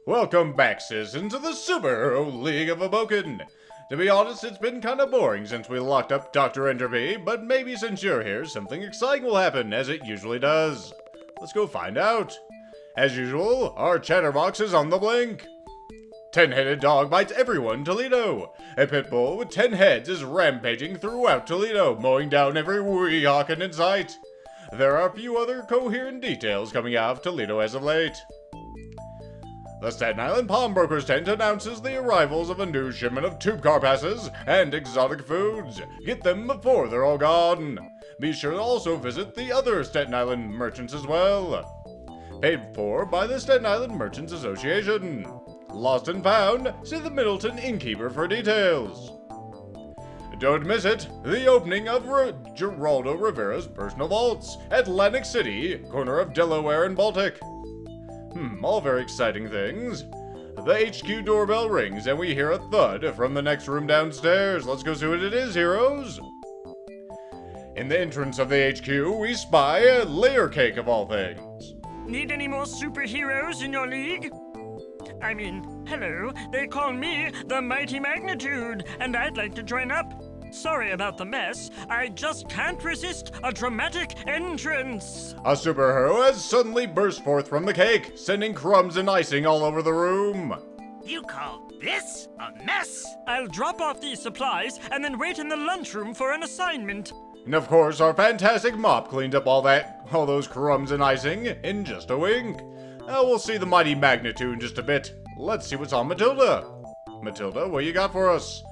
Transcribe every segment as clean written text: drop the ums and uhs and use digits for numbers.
Welcome back, citizens, to the Superhero League of Hoboken. To be honest, it's been kinda boring since we locked up Dr. Entropy, but maybe since you're here, something exciting will happen, as it usually does. Let's go find out. As usual, our chatterbox is on the blink. 10-headed dog bites everyone, Toledo. A pit bull with 10 heads is rampaging throughout Toledo, mowing down every Weehawken in sight. There are a few other coherent details coming out of Toledo as of late. The Staten Island pawnbroker's tent announces the arrivals of a new shipment of tube car passes and exotic foods. Get them before they're all gone. Be sure to also visit the other Staten Island merchants as well. Paid for by the Staten Island Merchants Association. Lost and found, see the Middleton innkeeper for details. Don't miss it, the opening of Geraldo Rivera's personal vaults, Atlantic City, corner of Delaware and Baltic. All very exciting things. The HQ doorbell rings and we hear a thud from the next room downstairs. Let's go see what it is, heroes. In the entrance of the HQ, we spy a layer cake of all things. Need any more superheroes in your league? I mean, hello, they call me the Mighty Magnitude, and I'd like to join up. Sorry about the mess, I just can't resist a dramatic entrance. A superhero has suddenly burst forth from the cake, sending crumbs and icing all over the room. You call this a mess? I'll drop off these supplies and then wait in the lunchroom for an assignment. And of course, our fantastic mop cleaned up all those crumbs and icing in just a wink. We'll see the Mighty Magnitude in just a bit. Let's see what's on Matilda. Matilda, what you got for us?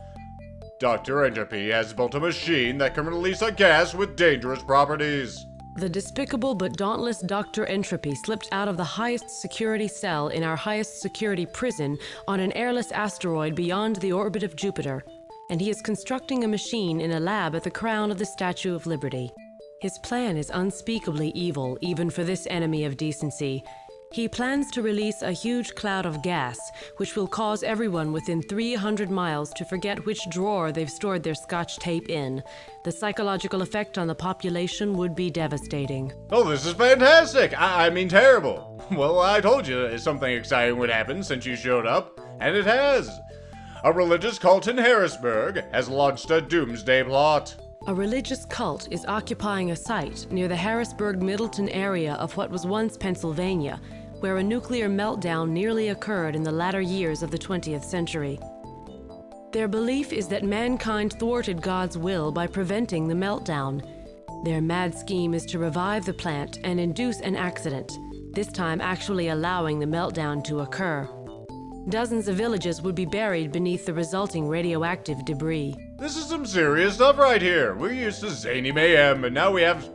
Dr. Entropy has built a machine that can release a gas with dangerous properties. The despicable but dauntless Dr. Entropy slipped out of the highest security cell in our highest security prison on an airless asteroid beyond the orbit of Jupiter, and he is constructing a machine in a lab at the crown of the Statue of Liberty. His plan is unspeakably evil, even for this enemy of decency. He plans to release a huge cloud of gas, which will cause everyone within 300 miles to forget which drawer they've stored their Scotch tape in. The psychological effect on the population would be devastating. Oh, this is fantastic! I mean terrible. Well, I told you something exciting would happen since you showed up, and it has. A religious cult in Harrisburg has launched a doomsday plot. A religious cult is occupying a site near the Harrisburg-Middleton area of what was once Pennsylvania, where a nuclear meltdown nearly occurred in the latter years of the 20th century. Their belief is that mankind thwarted God's will by preventing the meltdown. Their mad scheme is to revive the plant and induce an accident, this time actually allowing the meltdown to occur. Dozens of villages would be buried beneath the resulting radioactive debris. This is some serious stuff right here. We're used to zany mayhem, and now we have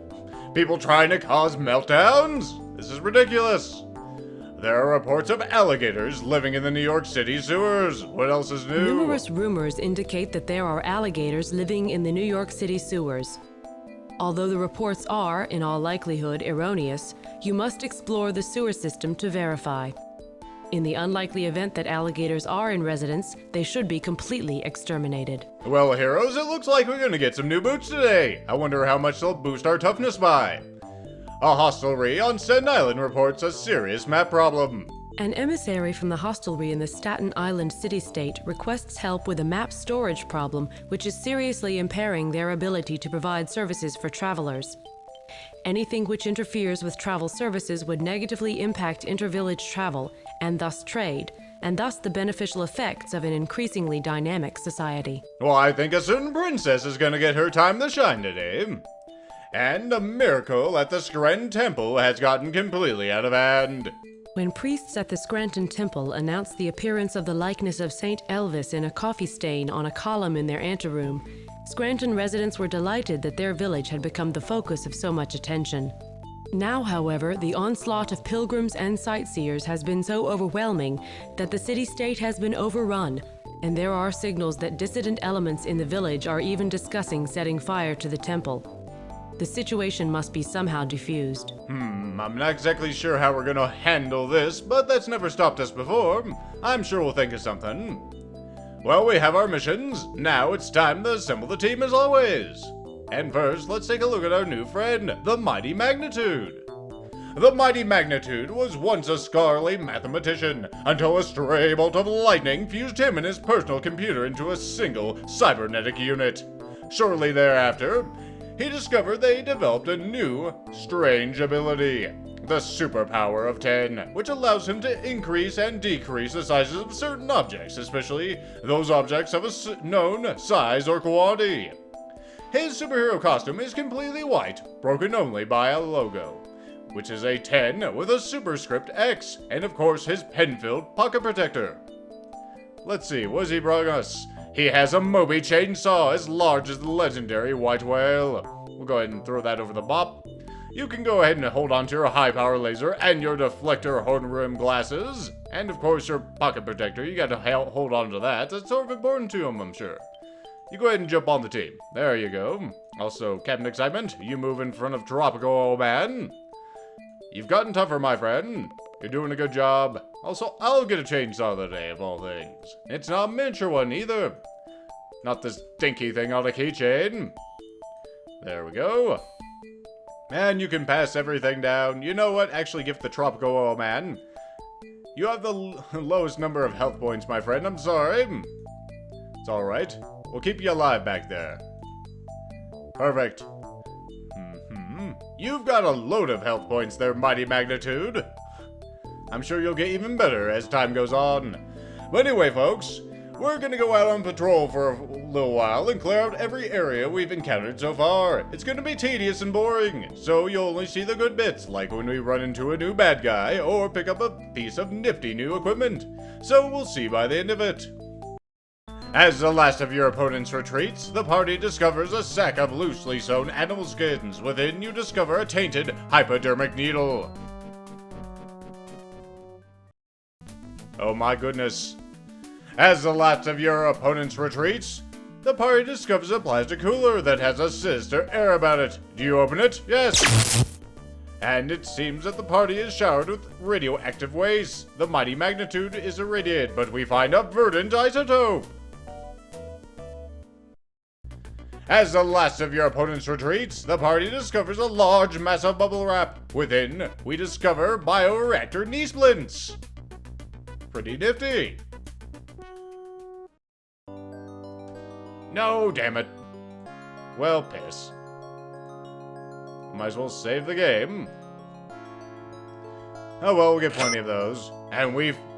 people trying to cause meltdowns? This is ridiculous. There are reports of alligators living in the New York City sewers. What else is new? Numerous rumors indicate that there are alligators living in the New York City sewers. Although the reports are, in all likelihood, erroneous, you must explore the sewer system to verify. In the unlikely event that alligators are in residence, they should be completely exterminated. Well, heroes, it looks like we're gonna get some new boots today. I wonder how much they'll boost our toughness by. A hostelry on Staten Island reports a serious map problem. An emissary from the hostelry in the Staten Island city-state requests help with a map storage problem, which is seriously impairing their ability to provide services for travelers. Anything which interferes with travel services would negatively impact inter-village travel, and thus trade, and thus the beneficial effects of an increasingly dynamic society. Well, I think a certain princess is gonna get her time to shine today. And a miracle at the Scranton temple has gotten completely out of hand. When priests at the Scranton temple announced the appearance of the likeness of St. Elvis in a coffee stain on a column in their anteroom, Scranton residents were delighted that their village had become the focus of so much attention. Now, however, the onslaught of pilgrims and sightseers has been so overwhelming that the city-state has been overrun, and there are signals that dissident elements in the village are even discussing setting fire to the temple. The situation must be somehow diffused. I'm not exactly sure how we're gonna handle this, but that's never stopped us before. I'm sure we'll think of something. Well, we have our missions. Now it's time to assemble the team as always. And first, let's take a look at our new friend, the Mighty Magnitude. The mighty Magnitude was once a scholarly mathematician, until a stray bolt of lightning fused him and his personal computer into a single cybernetic unit. Shortly thereafter, he discovered they developed a new, strange ability. The superpower of 10, which allows him to increase and decrease the sizes of certain objects, especially those objects of a known size or quantity. His superhero costume is completely white, broken only by a logo, which is a 10 with a superscript X, and of course his pen-filled pocket protector. Let's see, what has he brought us? He has a Moby chainsaw as large as the legendary white whale. We'll go ahead and throw that over the bop. You can go ahead and hold on to your high-power laser and your deflector horn rim glasses, and of course your pocket protector. You gotta hold on to that. That's sort of important to him, I'm sure. You go ahead and jump on the team. There you go. Also, Captain Excitement, you move in front of Tropical Old Man. You've gotten tougher, my friend. You're doing a good job. Also, I'll get a chainsaw today, of all things. It's not a miniature one, either. Not this dinky thing on a keychain. There we go. And you can pass everything down. You know what? Actually, give the Tropical Oil Man. You have the lowest number of health points, my friend. I'm sorry. It's alright. We'll keep you alive back there. Perfect. You've got a load of health points there, mighty Magnitude. I'm sure you'll get even better as time goes on. But anyway, folks, we're gonna go out on patrol for a little while and clear out every area we've encountered so far. It's gonna be tedious and boring, so you'll only see the good bits, like when we run into a new bad guy or pick up a piece of nifty new equipment. So we'll see by the end of it. As the last of your opponents retreats, the party discovers a sack of loosely sewn animal skins. Within, you discover a tainted hypodermic needle. Oh my goodness. As the last of your opponents retreats, the party discovers a plastic cooler that has a sinister air about it. Do you open it? Yes! And it seems that the party is showered with radioactive waste. The mighty Magnitude is irradiated, but we find a verdant isotope. As the last of your opponents retreats, the party discovers a large mass of bubble wrap. Within, we discover bioreactor knee splints. Pretty nifty. No, damn it. Well, piss. Might as well save the game. Oh well, we'll get plenty of those. And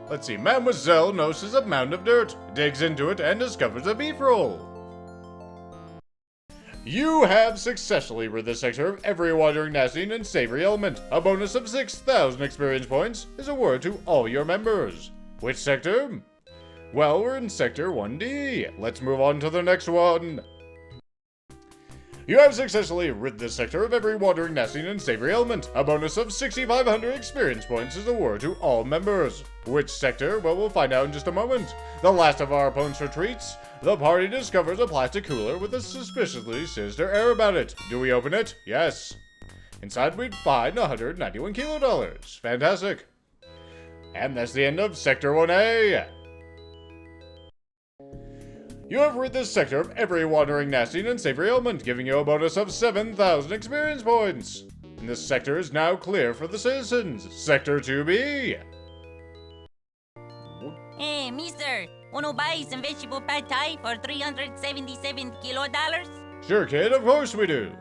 let's see, Mademoiselle notices a mound of dirt, digs into it, and discovers a beef roll. You have successfully rid this sector of every wandering, nasty, and savory element. A bonus of 6,000 experience points is awarded to all your members. Which sector? Well, we're in Sector 1D. Let's move on to the next one. You have successfully rid this sector of every wandering, nasty, and savory element. A bonus of 6,500 experience points is awarded to all members. Which sector? Well, we'll find out in just a moment. The last of our opponents retreats. The party discovers a plastic cooler with a suspiciously sinister air about it. Do we open it? Yes. Inside we'd find 191 kilodollars. Fantastic. And that's the end of Sector 1A. You have rid this sector of every wandering, nasty, and unsavory element, giving you a bonus of 7,000 experience points. And this sector is now clear for the citizens. Sector 2B. Hey, mister, wanna buy some vegetable pad thai for 377 kilodollars? Sure, kid, of course we do.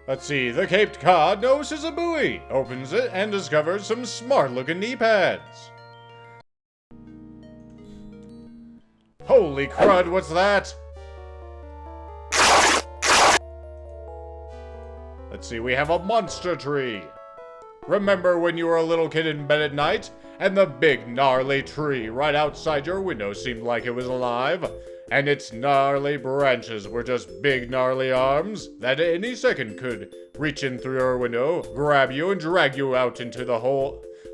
Let's see, the Caped Cod notices a buoy, opens it, and discovers some smart-looking knee pads. Holy crud, what's that? Let's see, we have a monster tree. Remember when you were a little kid in bed at night, and the big gnarly tree right outside your window seemed like it was alive, and its gnarly branches were just big gnarly arms that at any second could reach in through your window, grab you, and drag you out into the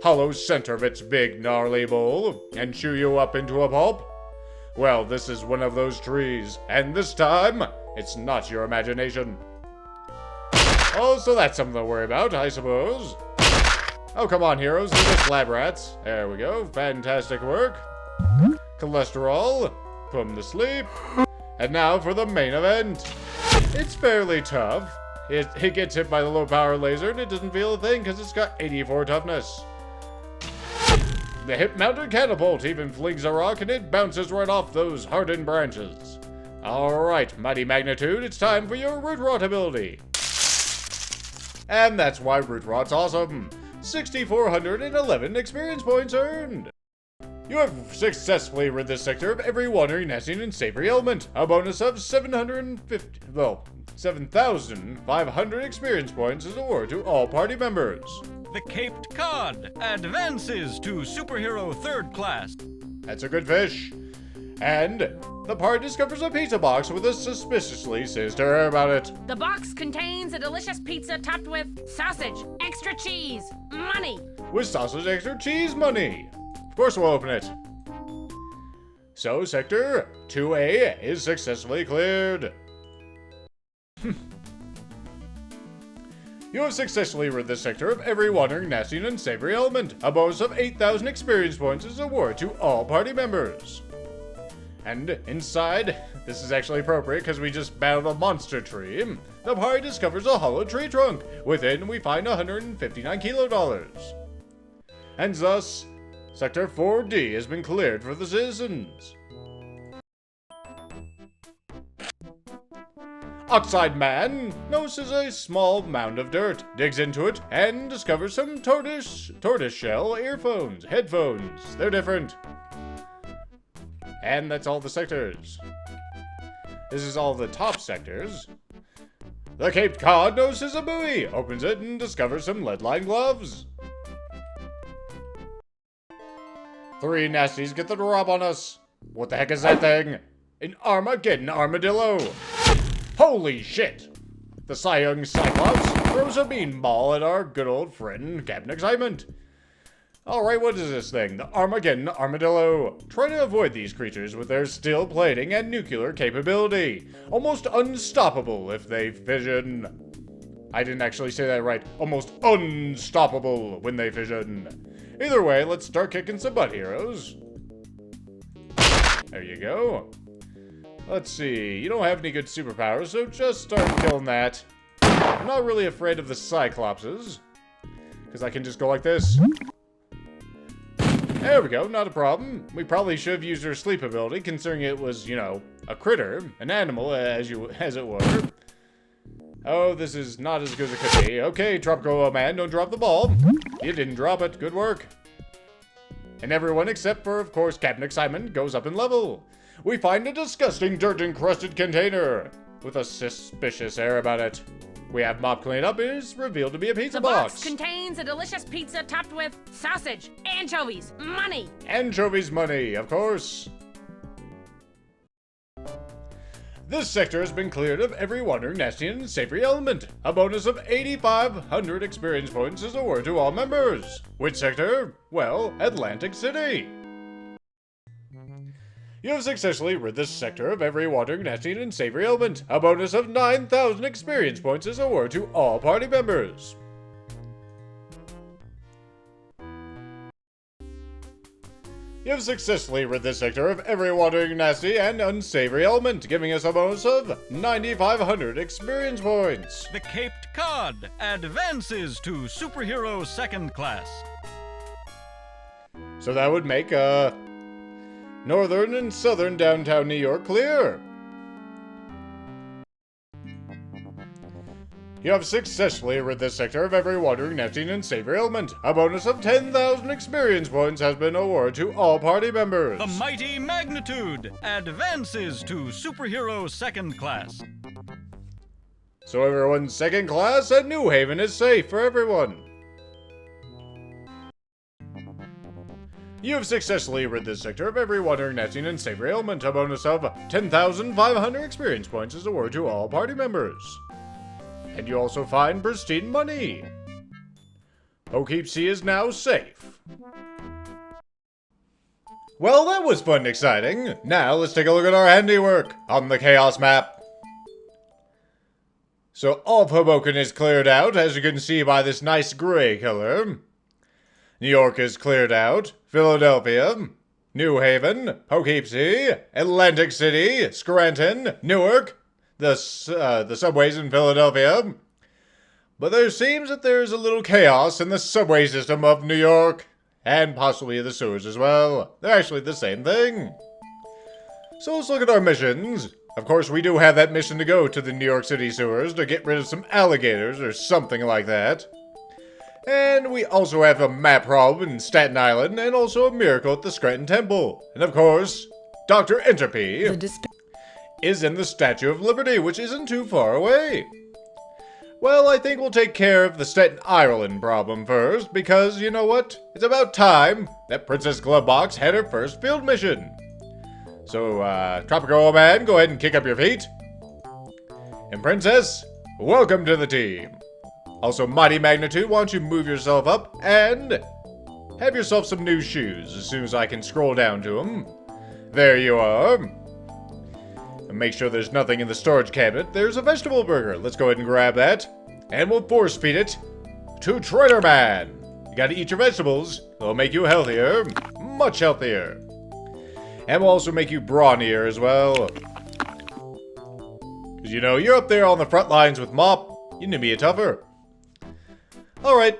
hollow center of its big gnarly bowl, and chew you up into a pulp? Well, this is one of those trees, and this time, it's not your imagination. Oh, so that's something to worry about, I suppose. Oh, come on, heroes, they're just lab rats. There we go, fantastic work. Cholesterol, put them to sleep. And now for the main event. It's fairly tough. It gets hit by the low power laser and it doesn't feel a thing because it's got 84 toughness. The hip-mounted catapult even flings a rock and it bounces right off those hardened branches. Alright, Mighty Magnitude, it's time for your Root Rot ability. And that's why Root Rot's awesome. 6,411 experience points earned. You have successfully rid this sector of every wandering, nasty, and savory element. A bonus of 7,500 experience points is awarded to all party members. The Caped Cod advances to Superhero 3rd Class. That's a good fish. And the party discovers a pizza box with a suspiciously sinister air about it. The box contains a delicious pizza topped with sausage, extra cheese, money. With sausage, extra cheese, money. Of course we'll open it. So Sector 2A is successfully cleared. You have successfully rid this sector of every wandering, nasty, and unsavory element. A bonus of 8,000 experience points is awarded to all party members. And inside, this is actually appropriate because we just battled a monster tree. The party discovers a hollow tree trunk. Within, we find 159 kilodollars. And thus, Sector 4D has been cleared for the citizens. Oxide Man notices a small mound of dirt, digs into it, and discovers some tortoiseshell headphones. They're different. And that's all the sectors. This is all the top sectors. The Caped Cod notices a buoy, opens it, and discovers some lead-lined gloves. 3 nasties get the drop on us. What the heck is that thing? An Armageddon armadillo. Holy shit! The Cy Young Cyclops throws a beanball at our good old friend, Captain Excitement. Alright, what is this thing? The Armageddon Armadillo. Try to avoid these creatures with their steel plating and nuclear capability. Almost unstoppable if they fission. I didn't actually say that right. Almost unstoppable when they fission. Either way, let's start kicking some butt, heroes. There you go. Let's see, you don't have any good superpowers, so just start killing that. I'm not really afraid of the Cyclopses, because I can just go like this. There we go, not a problem. We probably should have used her sleep ability, considering it was, you know, a critter, an animal, as it were. Oh, this is not as good as it could be. Okay, Tropical Man, don't drop the ball. You didn't drop it, good work. And everyone except for, of course, Captain Excitement goes up in level. We find a disgusting dirt-encrusted container with a suspicious air about it. We have mop cleaned up and it's revealed to be a pizza box. The box contains a delicious pizza topped with sausage, anchovies, money. Anchovies money, of course. This sector has been cleared of every wandering, nasty, and unsavory element. A bonus of 8,500 experience points is awarded to all members. Which sector? Well, Atlantic City. You have successfully rid this sector of every wandering, nasty, and unsavory element. A bonus of 9,000 experience points is awarded to all party members. You have successfully rid this sector of every wandering, nasty, and unsavory element, giving us a bonus of 9,500 experience points. The Caped Cod advances to Superhero 2nd Class. So that would make, northern and southern downtown New York clear. You have successfully rid this sector of every wandering, nasty, and unsavory element. A bonus of 10,000 experience points has been awarded to all party members. The Mighty Magnitude advances to Superhero 2nd Class. So everyone's second class at New Haven is safe for everyone. You have successfully rid this sector of every wandering, nasty, and unsavory element. A bonus of 10,500 experience points is awarded to all party members. And you also find pristine money. Poughkeepsie is now safe. Well, that was fun and exciting. Now let's take a look at our handiwork on the Chaos map. So all of Hoboken is cleared out, as you can see by this nice gray color. New York is cleared out, Philadelphia, New Haven, Poughkeepsie, Atlantic City, Scranton, Newark, the subways in Philadelphia. But there seems that there's a little chaos in the subway system of New York, and possibly the sewers as well. They're actually the same thing. So let's look at our missions. Of course, we do have that mission to go to the New York City sewers to get rid of some alligators or something like that. And we also have a map problem in Staten Island, and also a miracle at the Scranton Temple. And of course, Dr. Entropy is in the Statue of Liberty, which isn't too far away. Well, I think we'll take care of the Staten Island problem first, because you know what? It's about time that Princess Glovebox had her first field mission. So, Tropical Old Man, go ahead and kick up your feet. And Princess, welcome to the team. Also, Mighty Magnitude, why don't you move yourself up and have yourself some new shoes as soon as I can scroll down to them. There you are. And make sure there's nothing in the storage cabinet. There's a vegetable burger. Let's go ahead and grab that. And we'll force feed it to Trader Man. You gotta eat your vegetables. They'll make you healthier. Much healthier. And we'll also make you brawnier as well. Because you know, you're up there on the front lines with Mop. You need to be tougher. Alright.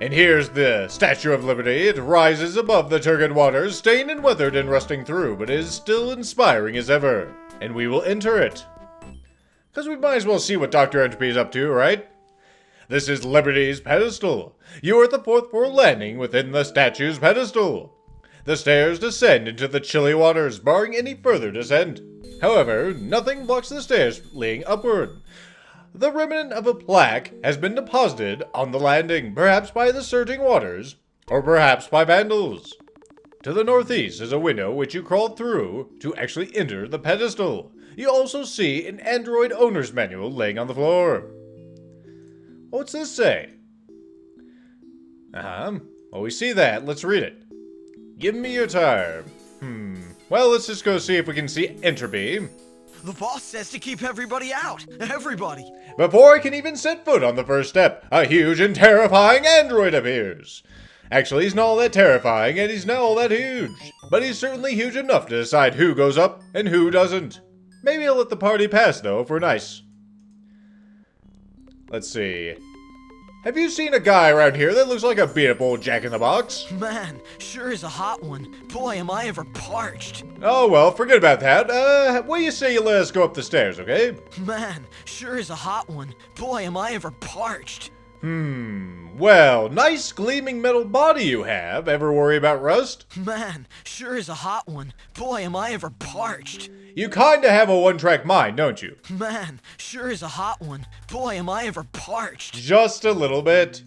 And here's the Statue of Liberty. It rises above the turgid waters, stained and weathered and rusting through, but is still inspiring as ever. And we will enter it. Because we might as well see what Dr. Entropy is up to, right? This is Liberty's pedestal. You are at the 4th floor landing within the statue's pedestal. The stairs descend into the chilly waters, barring any further descent. However, nothing blocks the stairs leading upward. The remnant of a plaque has been deposited on the landing, perhaps by the surging waters, or perhaps by vandals. To the northeast is a window which you crawled through to actually enter the pedestal. You also see an Android owner's manual laying on the floor. What's this say? Well, we see that. Let's read it. Give me your time. Well, let's just go see if we can see Entropy. The boss says to keep everybody out. Everybody. Before I can even set foot on the first step, a huge and terrifying android appears. Actually, he's not all that terrifying, and he's not all that huge. But he's certainly huge enough to decide who goes up and who doesn't. Maybe I'll let the party pass, though, if we're nice. Let's see. Have you seen a guy around here that looks like a beat-up old Jack-in-the-Box? Man, sure is a hot one. Boy, am I ever parched. Oh, well, forget about that. What do you say you let us go up the stairs, okay? Man, sure is a hot one. Boy, am I ever parched. Well, nice gleaming metal body you have. Ever worry about rust? Man, sure is a hot one. Boy, am I ever parched. You kinda have a one-track mind, don't you? Man, sure is a hot one. Boy, am I ever parched. Just a little bit.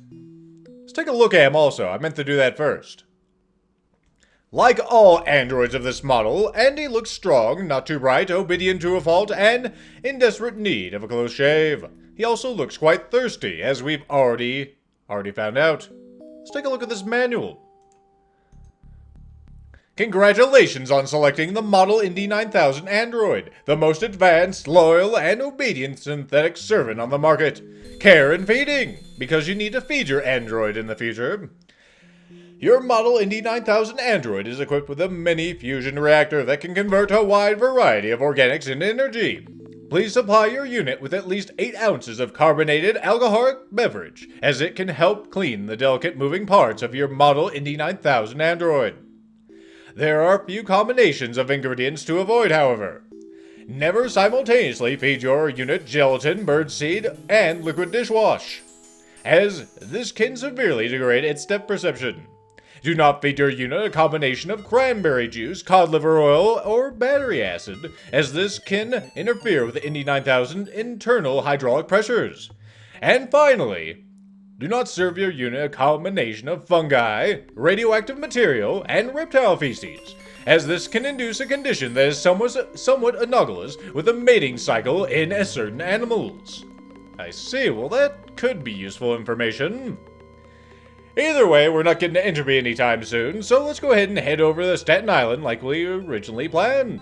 Let's take a look at him also. I meant to do that first. Like all androids of this model, Andy looks strong, not too bright, obedient to a fault, and in desperate need of a close shave. He also looks quite thirsty, as we've already found out. Let's take a look at this manual. Congratulations on selecting the Model Indy 9000 Android, the most advanced, loyal, and obedient synthetic servant on the market. Care and feeding, because you need to feed your android in the future. Your Model Indy 9000 Android is equipped with a mini fusion reactor that can convert a wide variety of organics into energy. Please supply your unit with at least 8 ounces of carbonated alcoholic beverage, as it can help clean the delicate moving parts of your Model Indy 9000 Android. There are a few combinations of ingredients to avoid, however. Never simultaneously feed your unit gelatin, birdseed, and liquid dishwash, as this can severely degrade its depth perception. Do not feed your unit a combination of cranberry juice, cod liver oil, or battery acid, as this can interfere with the Indy 9000 internal hydraulic pressures. And finally, do not serve your unit a combination of fungi, radioactive material, and reptile feces, as this can induce a condition that is somewhat analogous with a mating cycle in certain animals. I see, well that could be useful information. Either way, we're not getting to Entropy anytime soon, so let's go ahead and head over to Staten Island like we originally planned.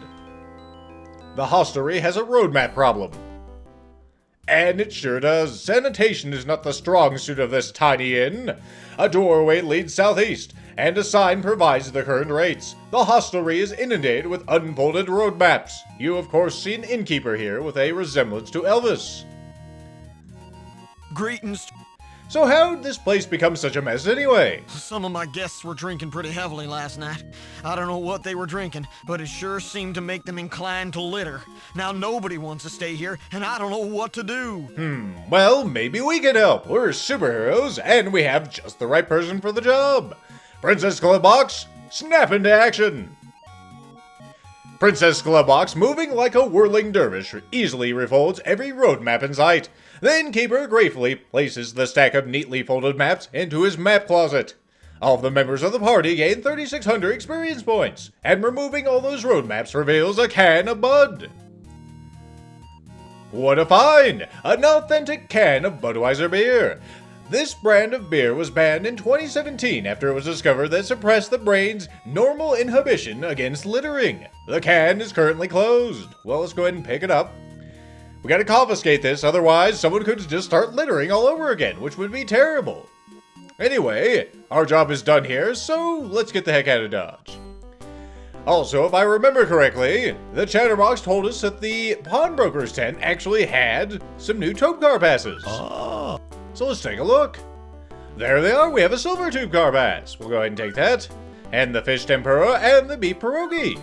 The hostelry has a roadmap problem. And it sure does. Sanitation is not the strong suit of this tiny inn. A doorway leads southeast, and a sign provides the current rates. The hostelry is inundated with unfolded road maps. You, of course, see an innkeeper here with a resemblance to Elvis. Greetings. So how did this place become such a mess anyway? Some of my guests were drinking pretty heavily last night. I don't know what they were drinking, but it sure seemed to make them inclined to litter. Now nobody wants to stay here, and I don't know what to do. Well, maybe we can help. We're superheroes, and we have just the right person for the job. Princess Glowbox, snap into action! Princess Glowbox, moving like a whirling dervish, easily refolds every road map in sight. The innkeeper gratefully places the stack of neatly folded maps into his map closet. All of the members of the party gain 3,600 experience points, and removing all those road maps reveals a can of Bud. What a find! An authentic can of Budweiser beer. This brand of beer was banned in 2017 after it was discovered that it suppressed the brain's normal inhibition against littering. The can is currently closed. Well, let's go ahead and pick it up. We gotta confiscate this, otherwise someone could just start littering all over again, which would be terrible. Anyway, our job is done here, so let's get the heck out of Dodge. Also, if I remember correctly, the chatterbox told us that the pawnbroker's tent actually had some new Tube Car passes. So let's take a look. There they are, we have a silver Tube Car pass. We'll go ahead and take that. And the fish tempura and the beef pierogi.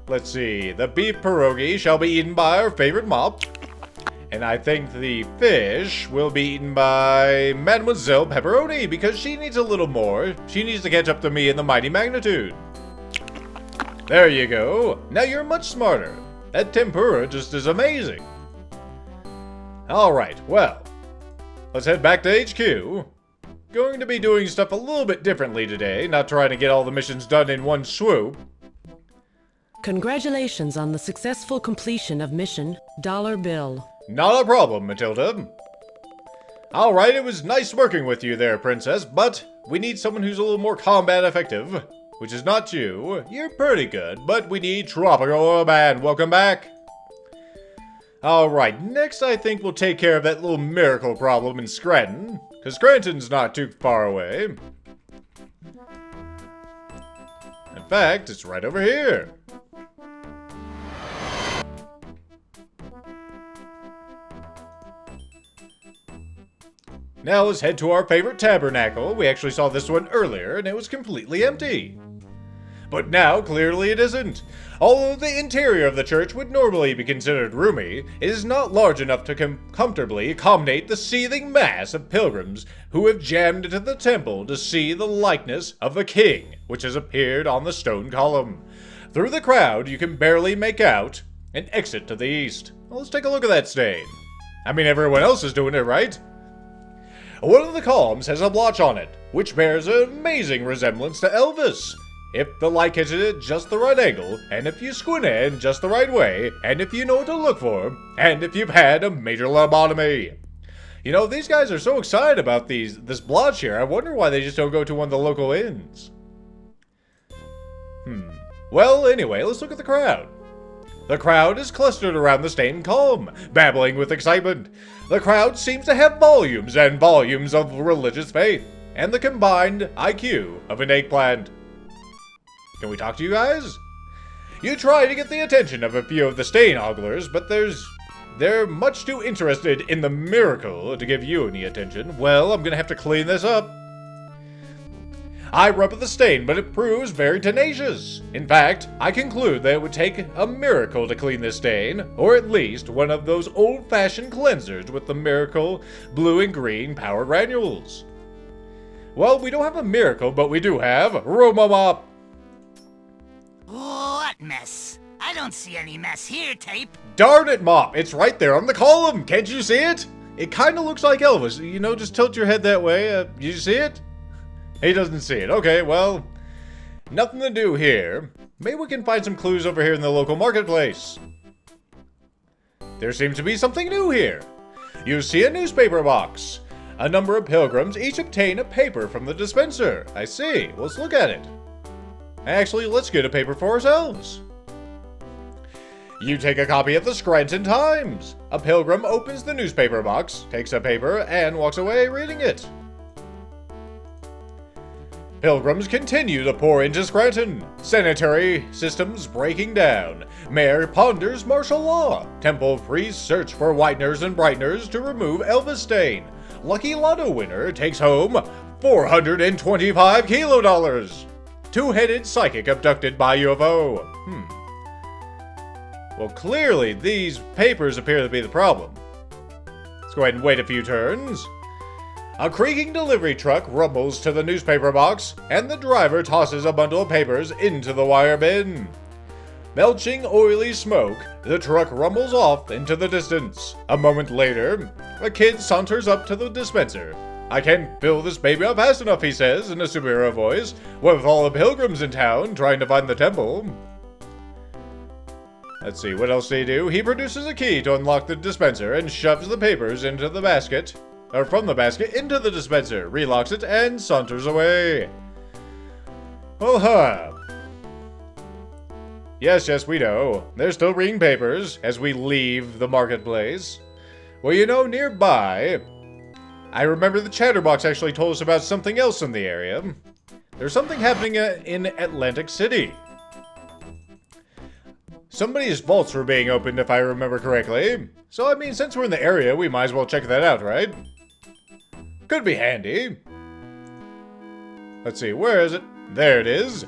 Let's see, the beef pierogi shall be eaten by our favorite mop. And I think the fish will be eaten by Mademoiselle Pepperoni because she needs a little more. She needs to catch up to me in the mighty magnitude. There you go. Now you're much smarter. That tempura just is amazing. Alright, well, let's head back to HQ. Going to be doing stuff a little bit differently today, not trying to get all the missions done in one swoop. Congratulations on the successful completion of mission Dollar Bill. Not a problem, Matilda. Alright, it was nice working with you there, Princess, but we need someone who's a little more combat effective. Which is not you. You're pretty good, but we need Tropical Man. Welcome back. Alright, next I think we'll take care of that little miracle problem in Scranton, because Scranton's not too far away. In fact, it's right over here. Now let's head to our favorite tabernacle. We actually saw this one earlier, and it was completely empty. But now, clearly it isn't. Although the interior of the church would normally be considered roomy, it is not large enough to comfortably accommodate the seething mass of pilgrims who have jammed into the temple to see the likeness of the king, which has appeared on the stone column. Through the crowd, you can barely make out an exit to the east. Well, let's take a look at that stain. I mean, everyone else is doing it, right? One of the columns has a blotch on it, which bears an amazing resemblance to Elvis. If the light hits it at just the right angle, and if you squint in just the right way, and if you know what to look for, and if you've had a major lobotomy. You know, these guys are so excited about this blotch here, I wonder why they just don't go to one of the local inns. Well, anyway, let's look at the crowd. The crowd is clustered around the stained column, babbling with excitement. The crowd seems to have volumes and volumes of religious faith, and the combined IQ of an eggplant. Can we talk to you guys? You try to get the attention of a few of the stain oglers, but they're much too interested in the miracle to give you any attention. Well, I'm gonna have to clean this up. I rub at the stain, but it proves very tenacious. In fact, I conclude that it would take a miracle to clean this stain, or at least one of those old-fashioned cleansers with the miracle blue and green power granules. Well, we don't have a miracle, but we do have Roma Mop. What mess? I don't see any mess here, Tape. Darn it, Mop! It's right there on the column! Can't you see it? It kinda looks like Elvis. You know, just tilt your head that way. You see it? He doesn't see it. Okay, well, nothing to do here. Maybe we can find some clues over here in the local marketplace. There seems to be something new here. You see a newspaper box. A number of pilgrims each obtain a paper from the dispenser. I see. Well, let's look at it. Actually, let's get a paper for ourselves. You take a copy of the Scranton Times. A pilgrim opens the newspaper box, takes a paper, and walks away reading it. Pilgrims continue to pour into Scranton. Sanitary systems breaking down. Mayor ponders martial law. Temple priests search for whiteners and brighteners to remove Elvis stain. Lucky lotto winner takes home $425 kilo. Two-headed psychic abducted by UFO. Well, clearly these papers appear to be the problem. Let's go ahead and wait a few turns. A creaking delivery truck rumbles to the newspaper box, and the driver tosses a bundle of papers into the wire bin. Belching oily smoke, the truck rumbles off into the distance. A moment later, a kid saunters up to the dispenser. "I can't fill this baby up fast enough," he says in a superhero voice, "with all the pilgrims in town trying to find the temple." Let's see, what else did he do? He produces a key to unlock the dispenser and shoves the papers into the basket. Or from the basket into the dispenser, relocks it, and saunters away. Yes, we know. They're still reading papers as we leave the marketplace. Well, you know, nearby, I remember the Chatterbox actually told us about something else in the area. There's something happening in Atlantic City. Somebody's vaults were being opened, if I remember correctly. So, I mean, since we're in the area, we might as well check that out, right? Could be handy. Let's see, where is it? There it is.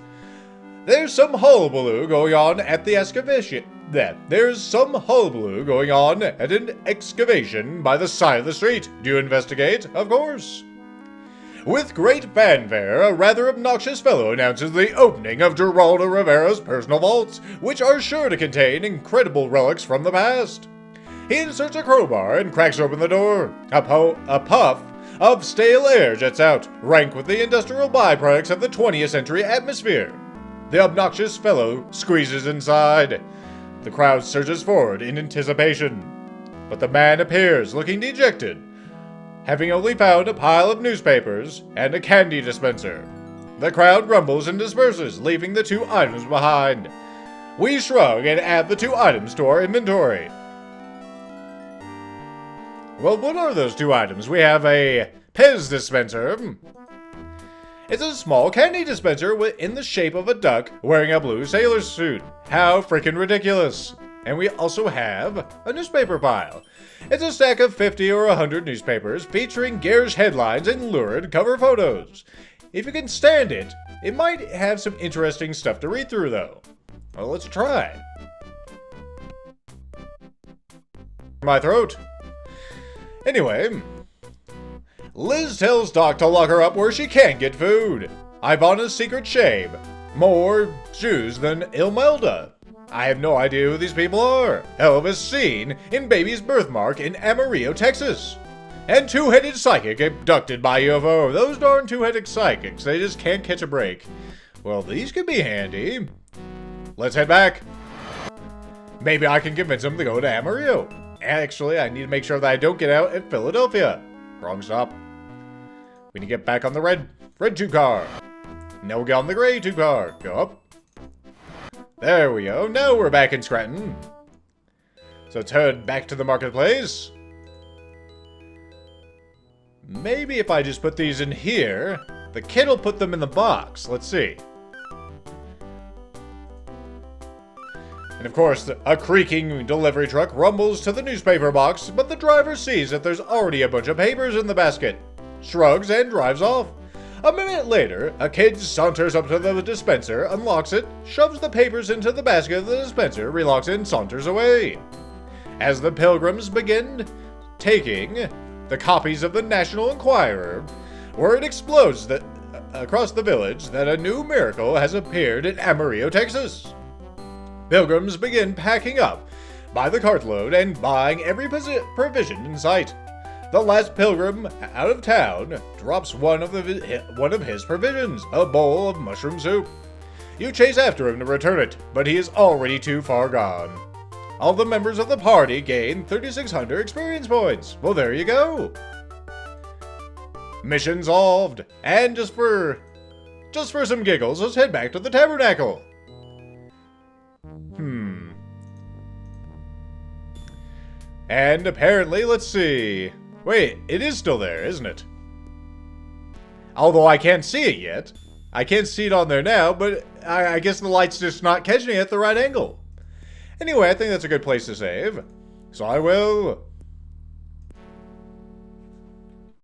There's some hullabaloo going on at the excavation. There's some hullabaloo going on at an excavation by the side of the street. Do you investigate? Of course. With great fanfare, a rather obnoxious fellow announces the opening of Geraldo Rivera's personal vaults, which are sure to contain incredible relics from the past. He inserts a crowbar and cracks open the door. A puff of stale air jets out, rank with the industrial byproducts of the 20th century atmosphere. The obnoxious fellow squeezes inside. The crowd surges forward in anticipation. But the man appears looking dejected, having only found a pile of newspapers and a candy dispenser. The crowd rumbles and disperses, leaving the two items behind. We shrug and add the two items to our inventory. Well, what are those two items? We have a Pez dispenser. It's a small candy dispenser in the shape of a duck wearing a blue sailor suit. How freaking ridiculous. And we also have a newspaper pile. It's a stack of 50 or 100 newspapers featuring garish headlines and lurid cover photos. If you can stand it, it might have some interesting stuff to read through though. Well, let's try. My throat. Anyway, Liz tells Doc to lock her up where she can't get food. Ivana's secret shame. More Jews than Ilmelda. I have no idea who these people are. Elvis seen in baby's birthmark in Amarillo, Texas. And two-headed psychic abducted by UFO. Those darn two-headed psychics, they just can't catch a break. Well, these could be handy. Let's head back. Maybe I can convince them to go to Amarillo. Actually, I need to make sure that I don't get out at Philadelphia. Wrong stop. We need to get back on the red tube car. Now we'll get on the gray tube car. Go up. There we go. Now we're back in Scranton. So turn back to the marketplace. Maybe if I just put these in here, the kid will put them in the box. Let's see. And of course, a creaking delivery truck rumbles to the newspaper box, but the driver sees that there's already a bunch of papers in the basket, shrugs, and drives off. A minute later, a kid saunters up to the dispenser, unlocks it, shoves the papers into the basket of the dispenser, relocks it, and saunters away. As the pilgrims begin taking the copies of the National Enquirer, word explodes across the village that a new miracle has appeared in Amarillo, Texas. Pilgrims begin packing up by the cartload and buying every provision in sight. The last pilgrim out of town drops one of his provisions, a bowl of mushroom soup. You chase after him to return it, but he is already too far gone. All the members of the party gain 3,600 experience points. Well, there you go. Mission solved. And just for some giggles, let's head back to the tabernacle. And apparently, let's see. Wait, it is still there, isn't it? Although I can't see it yet. I can't see it on there now, but I guess the light's just not catching it at the right angle. Anyway, I think that's a good place to save. So I will